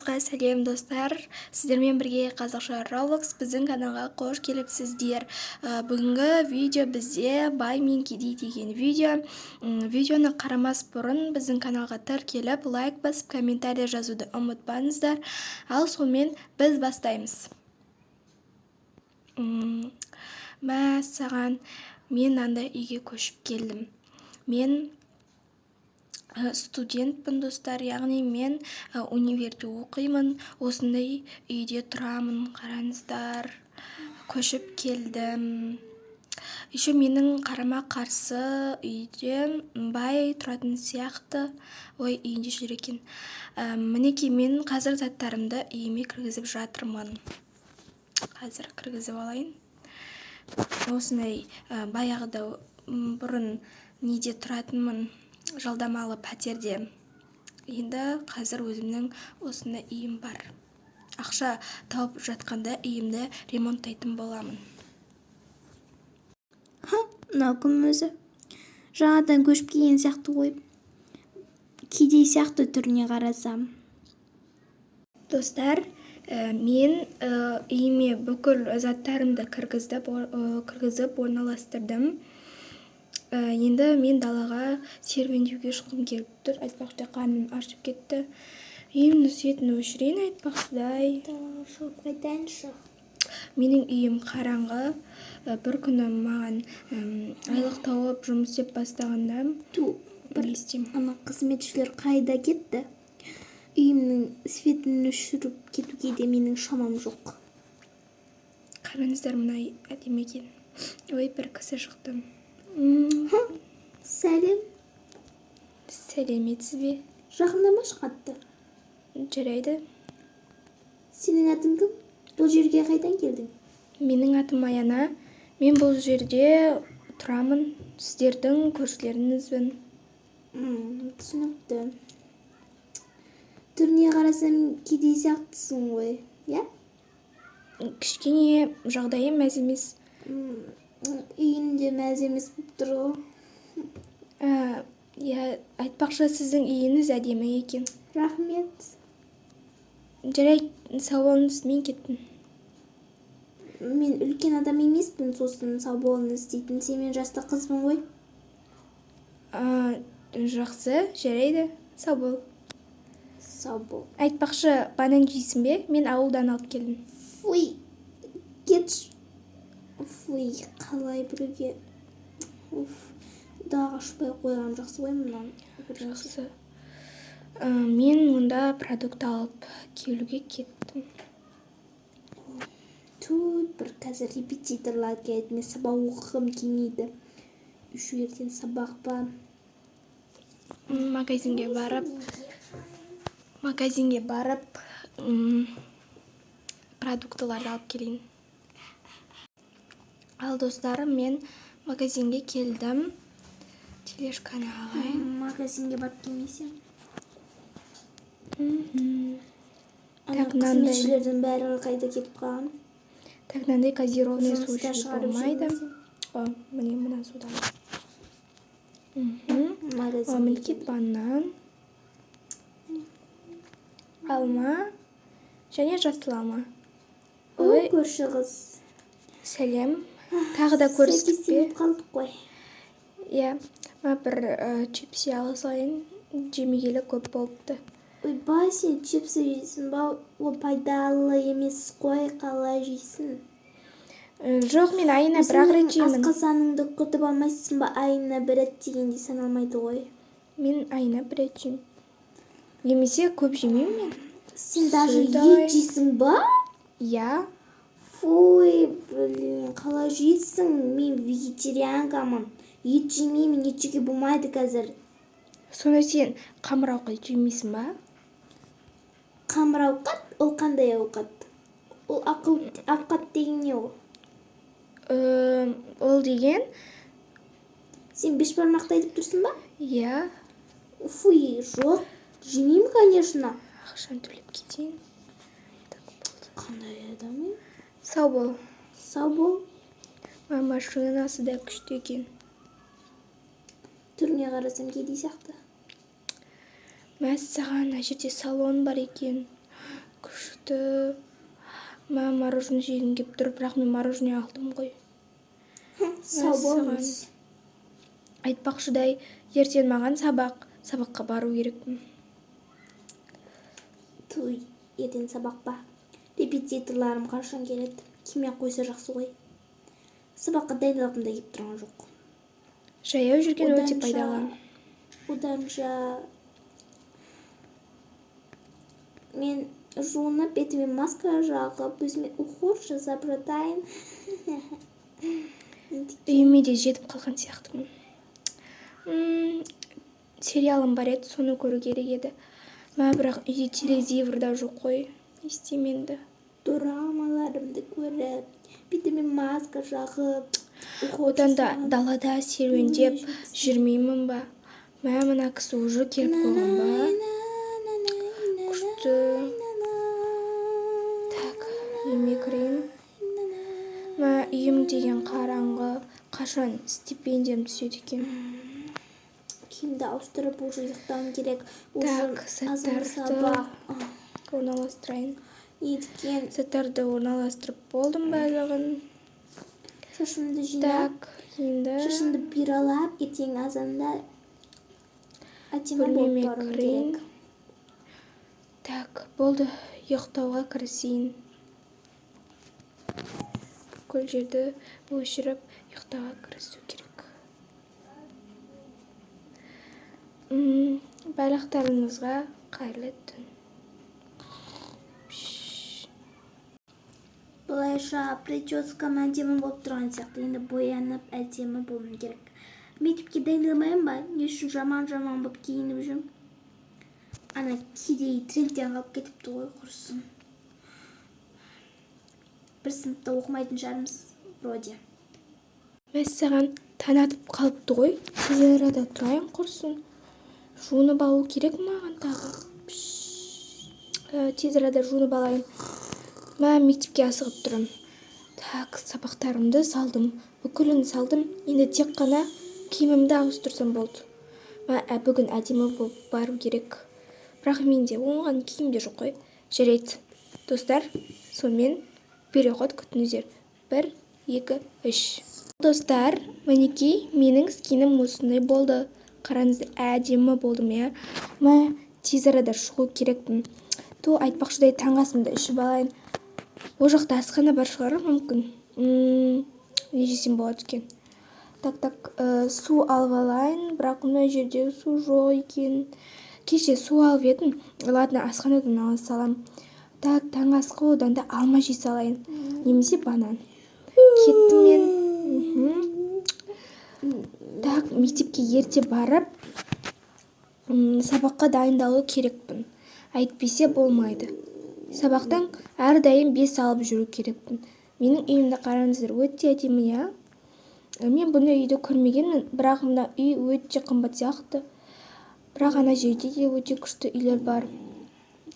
барлықтарыңызға сәлем достар. Сіздермен бірге қазақша Roblox біздің каналға қош келіпсіздер. Бүгінгі видео бізде бай мен кедей деген видео. Видеоны қарамас бұрын біздің каналға тіркеліп, лайк басып, комментарий жазуды ұмытпаңыздар. Ал сонымен біз бастаймыз. Мәссаған, мен анда үйге көшіп келдім. Мен студентпін достар, яғни мен универде оқимын, осындай үйде тұрамын, қараңыздар, көшіп келдім. Еще менің қарама қарсы үйде бай тұратын сияқты, үйінде жүр екен. Мінекей мен қазір заттарымды үйіме кіргізіп жатырмын. Қазір кіргізіп алайын. Осындай баяғыда бұрын неде тұратынмын, жалдамалы пәтерде. Енді қазір өзімнің осында үйім бар. Ақша тауып жатқанда үйімді ремонттайтын боламын. Мынау кім өзі? Жаңадан көшіп келген сияқты қойып. Кедей сияқты түріне қарасам. Достар, мен үйіме бүкіл заттарымды кіргізіп орналастырдым. Енді мен далаға серуендеуге шыққым келіп тұр. Айтпақшы, қарным ашып кетті. Үйімнің светін өшірейін, айтпақшыдай. Далаға шығып қайтайыншы. Менің үйім қараңғы. Бір күні маған айлық тауып жұмыс істеп бастағанда не істеймін? Ана қызметшілер қайда кетті? Үйімнің светін өшіріп кетуге де менің шамам жоқ. Қараңыздар, мына әдемі екен. Бір кісі шықты. Сәлем. Сәлеметсіз бе? Жақындамашы қатты. Жарайды. Сенің атың кім? Бұл жерге қайдан келдің? Менің атым Аяна. Мен бұл жерде тұрамын. Сіздердің көршілеріңізбін. Түсінікті. Түріне қарасам кедей сияқтысың ғой, иә? Кішкене жағдайым мәз емес. Үйінде мәз емес болып тұр ғой. Айтпақшы, сіздің үйіңіз әдемі екен. Рахмет. Жарайды, сау болыңыз, мен кеттім. Мен үлкен адам емеспін, сосын сау болыңыз дейтін. Сен мен жаста қызбын ғой. Жақсы, жарайды, сау бол. Сау бол. Айтпақшы, банан жейсің бе? Мен ауылдан алып келдім. Фуй, кетші. Фуй, қалай біреуге. Дағы ашпай қойған жақсы ғой мұнан. Жақсы. Мен онда продукт алып келуге кеттім. Бір қазір репетиторлар келді. Мен сабақ оқығым келмейді. Үш ертең сабақ па. Магазинге барып продуктыларды алып келейін. Ал достарым, мен магазинге келдім. Тележканы алайын. Магазинге барып келмейсің. Так, қызметшілердің бәрі қайда кетіп қалған? Так, мынандай газированный су ішуге болмайды. Міне мына судан. Мінекей банан, алма және жасыл алма. Көрші қыз. Сәлем. Тағы да көрістік пе? Сәйкестеніп қалдық қой. Бір чипси ала салайын. Жемегелі көп болыпты. Бай, сен чипсы жейсің ба? Ол пайдалы емес қой, қалай жейсің? Жоқ, мен айына бір-ақ рет жеймін. Асқазаныңды күтіп алмайсың ба? Айына бір рет дегенде саналмайды ғой. Мен айына бір рет жеймін. Немесе көп жемеймін мен. Сен даже ет жейсің ба? Я. Фуй, қалай жейсің? Мен вегетарианкамын. Ет жемеймін, ет жеуге болмайды қазір. Сонда сен қамыр-ауқат жемейсің ба? Қамыр-ауқат? Ол қандай ауқат? Ол ауқат деген не ол? Ол деген... Сен беш бармақты айтып тұрсың ба? Я. Фуй, жоқ. Жемеймін, конечно. Ақшаны төлеп кетейін. Қандай адам мен? Сау бол. Сау бол. Машинасы да күшті екен. Түріне қарасам кедей сияқты. Мәссаған, ана жерде салон бар екен. күшті. Мороженое жегім келіп тұр, бірақ мен мороженое алдым ғой. Сау болыңыз. Айтпақшыдай, ертең маған сабаққа бару керекпін. Туй, ертең сабақ па? Репетиторларым қашан келеді? Кеме қойса жақсы ғой. Сабаққа дайындалғым да келіп тұрған жоқ. Жаяу жүрген өте пайдалы. Оданша мен жуынып, бетіме маска жағып, өзіме уход жасап жатайын. Үйіме де жетіп қалған сияқтымын. Сериалым бар еді, соны көру керек еді. Бірақ үйде телевизор да жоқ қой. Не істеймін енді? Дорамаларымды көріп, бетіме маска жағып, одан да далада серуендеп жүрмеймін ба? Мына кісі уже келіп қойған ба? Күшті. Так, үйіме кірейін. Үйім деген қараңғы. Қашан стипендиям түседі екен? Киімді ауыстырып, уже ұйықтауым керек. Так, заттарды орналастырайын. Еткен. Заттарды орналастырып болдым барлығын. Шашымды жинап. Так, енді Шашымды биралап, ертең азанда әдемі болып бөлмеме баруым кірейін. керек. Так, болды, ұйықтауға кірісейін. Бүкіл жерді өшіріп, ұйықтауға кірісу керек. Байлықтарыңызға қайырлы түн. Бұлайша прическам әдемі болып тұрған сияқты, енді боянып әдемі болуым керек. Мектепке дайындалмайым ба? Не үшін жаман болып киініп жүрмін? Ана кедей трендтен қалып кетіпті ғой, құрсын. Бір сыныпта оқымайтын шығармыз, вроде. Мәссаған таң атып қалыпты ғой. Тез арада тұрайын құрсын. Жуынып алу керек маған тағы. Тез арада жуынып алайын. Мектепке асығып тұрым. Так, сабақтарымды салдым. Бүкілін салдым. Енді тек қана киімімді ауыстырсам болды. Бүгін әдемі болып бару керек. Бірақ менде оңған киім де жоқ қой. Жарайды. Достар, сонымен переход күтіңіздер. 1, 2, 3. Достар, мінекей менің скинім осындай болды. Қараңыздар, әдемі болдым, я. Тез арада шығу керекпін. Айтпақшыдай таңғы асымды ішіп алайын. О жақта асхана бар шығар, мүмкін. Не жесем болады екен. Так, су алып алайын, бірақ мына жерде су жоқ екен. Кеше су алып едім. Ладно, асханадан ала салам. Так, таңғы асқа одан да алма жей салайын. Немесе банан. Кеттім мен. Так, мектепке ерте барып, сабаққа дайындалу керекпін. Әйтпесе болмайды. Сабақтан әрдайым 5 алып жүру керекпін. Менің үйімді қараңыздар, өте әдемі, я. Мен бұны үйді көрмегенмін, бірақ мына үй өте қымбат сияқты. Бірақ ана жерде де өте күшті үйлер бар.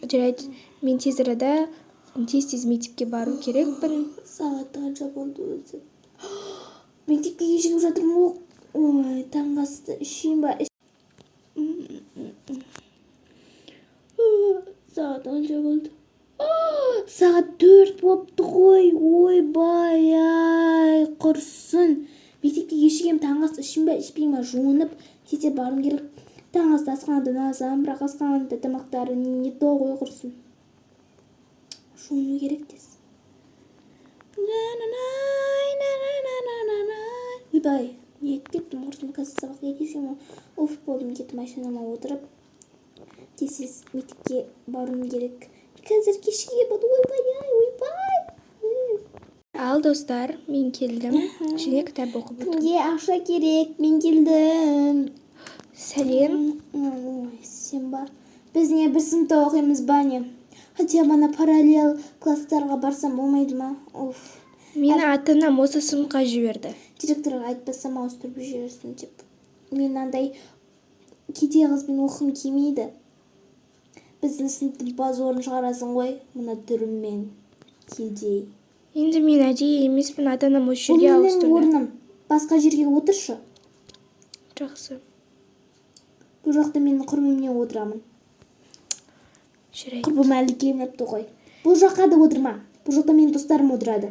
Жарайды, мен тез арада тез мектепке бару керекпін. Сағат қанша болды өзі? Мектепке кешігіп жатырмын. Ой, таңғы асты ішейін ба? Сағат қанша болды? Сағат 4 болыпты ғой. Ойбай, ай, құрсын. Мектепке кешігем, таңғы асты ішейін ба, ішпеймін ба? Жуынып, тез барым керек. Таңғы асты асханадан алсам, бірақ асханада тамақтары не то ғой, құрсын. Жуыну керек тез. Ойбай, не кеттім, құрсын, қазір сабаққа кетемін. Оф, болдым, кетіп машинама отырып. Тез мектепке баруым керек. Қазір кешіге болды, ойбай. Ал, достар, мен келдім. Және кітап оқып отырмын. Кімге ақша керек, мен келдім. Сәлем. Ой, сен ба? Біз не бір сыныпта оқимыз ба не? Хотя мана параллел класстарға барсам болмайды ма? Мені ата-анам осы сыныпқа жіберді. Директорға айтпасам ауыстырып жіберсін деп. Мен андай кедей қызбен оқығым келмейді. Біздің сыныптың позорын шығарасың ғой, мына түріммен. Кедей. Енді мен әдейі емеспін, ата-анам осы жерге Бұл менің ауыстырды. орным. Басқа жерге отыршы. Жақсы. Бұл жақта менің құрбыммен отырамын. Жарайды. Құрбым әлі келмепті ғой. Бұл жаққа да отырма. Бұл жақта менің достарым отырады.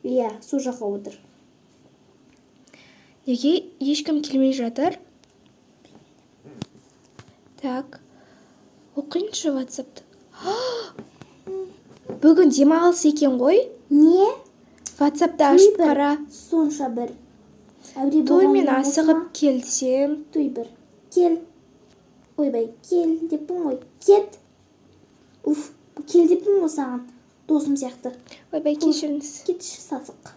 Иә, сол жаққа отыр. Неге ешкім келмей жатыр? Так. Оқиыншы WhatsApp'ты. Бүгін демалыс екен ғой? Не? WhatsApp'ты ашып қара. Сонша бір. Тоймен асығып келсем. Той бір. Кел. Ойбай, кел деппін ғой. Кет. Уф, кел деппін ғой саған. Досым сияқты. Ойбай, кешіріңіз. Кетші сасық.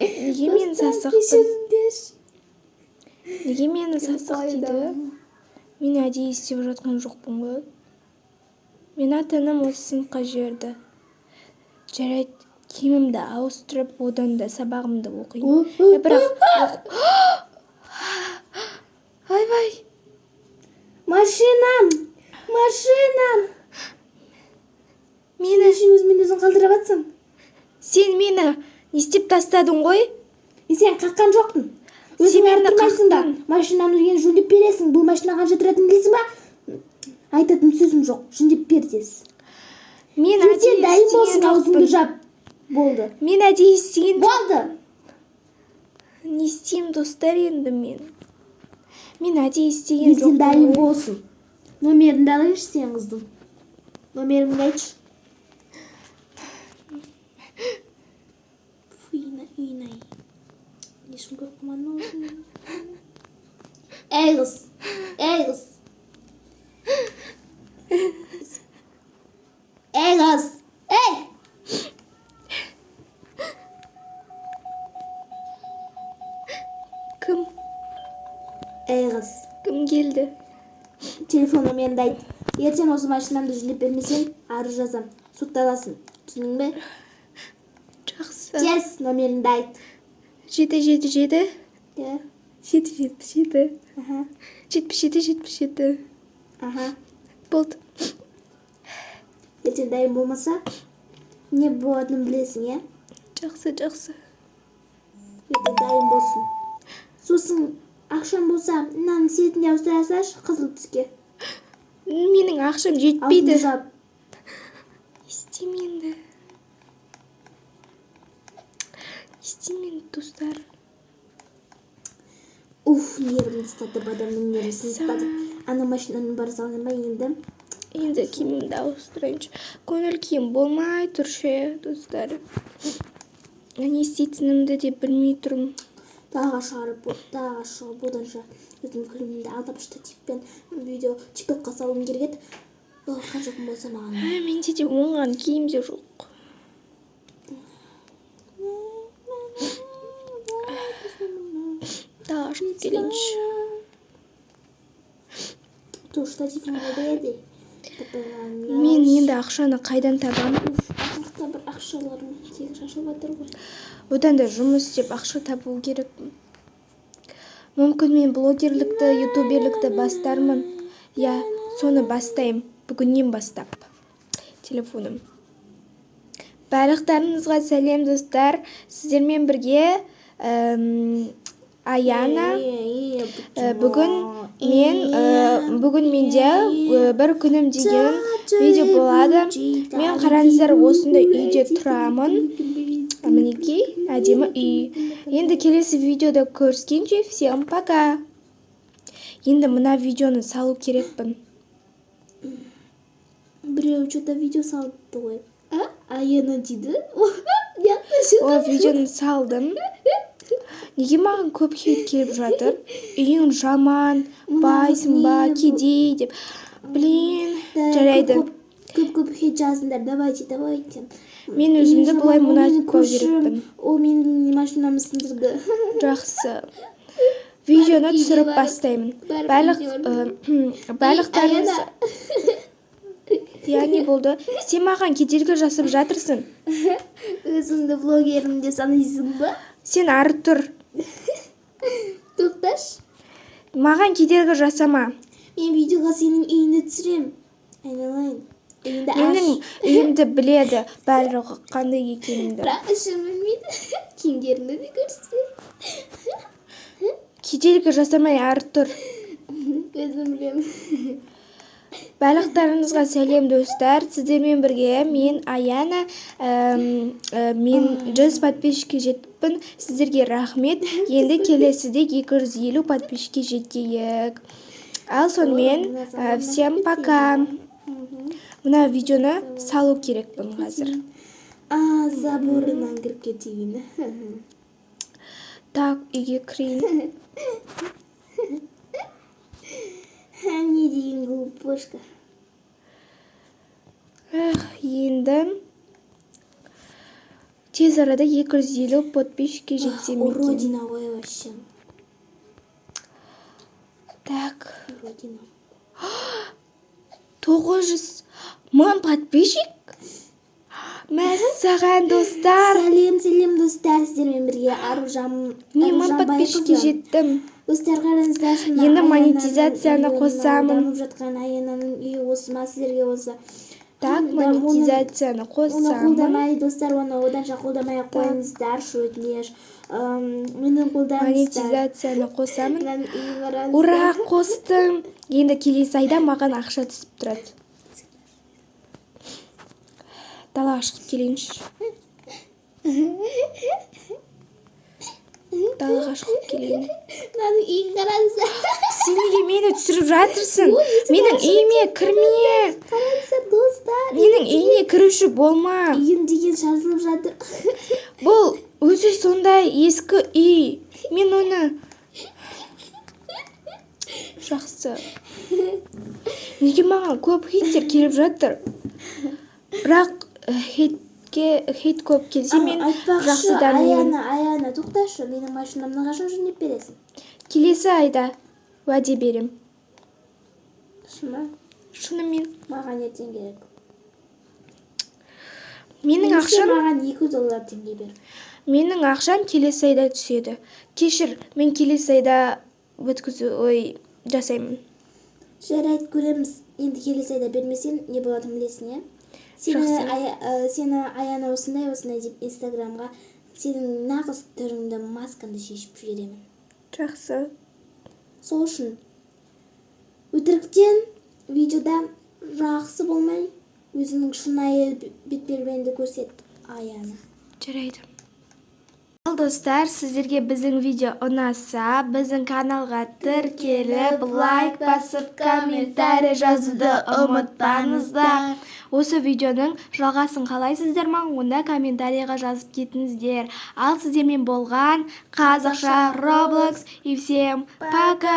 Неге мені сасықпын? Неге мені сасық дейді? Мен әдейі істеп жатқан жоқпын ғой. Мен ата-анам осы сыныпқа жіберді. Жарайды, киімімді ауыстырып, одан да сабағымды оқиын. Бірақ Айбай! Машинам! Мені Өзімен өзің қалдырап атсың. Сен мені не істеп тастадың ғой? Сен қаққан жоқтың. Өзің мені артырмайсың да. қақтың. Машинамды деген жөндеп бересің. Бұл машина қанша тұратынын білесің ба? Айтатын сөзім жоқ. Жөндеп бер десіз. Мен Сен әдейі дайын істеген болсын, аузыңды жоқпын. жап. Болды. Мен әдейі істеген Болды. Не істеймін достар енді мен? Мен әдейі істеген Ертең жоқпын дайын ғой. болсын. Номеріңді алайыншы сен қыздың. Номеріңді айтшы. Үйнай. Ешкім көп қыманы olsun. Ey kız. Ey kız. Ey kız. Ey. Кім? Ey kız. Кім келді? Телефон номеріңді айт. Ертең осы машинамды жөндеп бермесең, арыз жазам. Сотталасың. Түсіндің бе? Жақсы. Тез номеріңді айт. 777. Иә. 777. Аха. 77. Аха. Болды. Ертең дайын болмаса, не болатынын білесің, иә? Жақсы. Ертең дайын болсын. Сосын ақшам болса, мынаның сетінде ауыстыра салшы қызыл түске. Менің ақшам жетпейді. Аузыңды жап. Істеймін достар. Уф, нервімді ұстатып, адамның нервісін ұстатып. Ана машинаның бара салған ба енді? Енді киімімді ауыстырайыншы. Көңіл киім болмай тұр ше, достар. Не істейтінімді де білмей тұрмын. Тағы шығарып оданша өзім күлімімді алдап штативпен видео тиктокқа салуым керек еді. Қанша күн болса маған. Менде де оңған киім де жоқ. Тағы шығып келейінші. То штативім қайда? Мен енді ақшаны қайдан табамын? Артықта бір ақшаларым тегі шашылып жатыр ғой. Одан да жұмыс істеп ақша табу керек. Мүмкін мен блогерлікті, ютуберлікті бастармын. Я соны бастайым. Бүгіннен бастап. Телефоным. Барлықтарыңызға сәлем достар. Сіздермен бірге Аяна. Бүгін менде бір күнім деген видео болады. Мен қараңыздар осындай үйде тұрамын. Мінекей, әдемі үй. Енді келесі видеода көріскенше, всем пока. Енді мына видеоны салу керекпін. Біреу что-то видео салыпты ғой. Аяна дейді. О, видеоны салдым. Неге маған көп хейт келіп жатыр? Үйің жаман, байсың ба, кедей деп. Блин, жарайды. Көп хейт жазыңдар, давайте. Мен өзімді бұлай мұнайтпау керекпін. Ол менің машинамды сындырды. Жақсы. Видеоны түсіріп бастаймын. Барлықтарыңыз... Я не болды? Сен маған кедергі жасап жатырсың. Өзіңді блогерім де санайсың ба? Сен ары тұр. Тоқташ. Маған кедергі жасама. Мен видеоға сенің үйіңді түсірем. Айналайын. Менің үйімді біледі барлығы қандай екенімді. Бірақ ішім білмейді. Киімдеріңді де көрсе. Кедергі жасамай ары тұр. Өзім білемін. Барлықтарыңызға сәлем достар. Сіздермен бірге мен Аяна, мен 100 подписчикке жетіппін. Сіздерге рахмет. Енді келесіде 250 подписчикке жетейік. Ал сонымен всем пока. Мына видеоны салу керекпін қазір. Заборынан кіріп кетейін. Так, үйге кірейін. Не деген глупышка. Енді тез арада 250 подписчикке жетсем екен. Родина ғой вообще. Так, Родина. 900 мың подписчик? Мәссаған достар. Сәлем достар, сіздермен бірге Аружан Мен мың подписчикке жеттім. Достар, қараңыздар, Енді монетизацияны қосамын. Дамып жатқан Аянаның үйі осы ма сіздерге осы. Так, монетизацияны Оны қосамын. қолдамай, достар, оны оданша қолдамай қойыңыздар, өтініш. Мені қолдаңыздар. Монетизацияны қосамын. Мынаның үйі қараңыздар. Ура, қостым. Енді келесі айда маған ақша түсіп тұрады. Далаға шығып келейінші. Далаға шығып келейін. Мынаның үйін қараңыздар. Сен неге мені түсіріп жатырсың? Менің үйіме кірме. Қараңыздар, достар. Менің үйіне кіруші болма. Үйім деген жазылып жатыр. Бұл өзі сондай ескі үй. Мен оны... Жақсы. Неге маған көп хейттер келіп жатыр? Бірақ хейт көп келсе мен жақсы дамимын. Аяна, тоқташы, менің машинамны қашан жөндеп бересің? Келесі айда уәде берем. Шыма? Шынымен. Маған ертең керек. Менің ақшам... Маған $2 теңге бер. Менің ақшам келесі айда түседі. Кешір, мен келесі айда жасаймын. Жарайды, көреміз. Енді келесі айда бермесем, не болатынын білесің, е? Сені Аяна осындай деп Инстаграмға сенің нағыз түріңді маскаңды шешіп жіберемін. Жақсы. Сол үшін өтіріктен видеода жақсы болмай, өзінің шынайы бет-берберіңді көрсет, Аяна. Жарайды. Ал достар, сіздерге біздің видео ұнаса, біздің каналға тіркеліп, лайк басып, комментарий жазуды ұмытпаңыздар. Осы видеоның жалғасын қалайсыздар ма? Онда комментарийға жазып кетіңіздер. Ал сіздермен болған қазақша Roblox. И всем пока!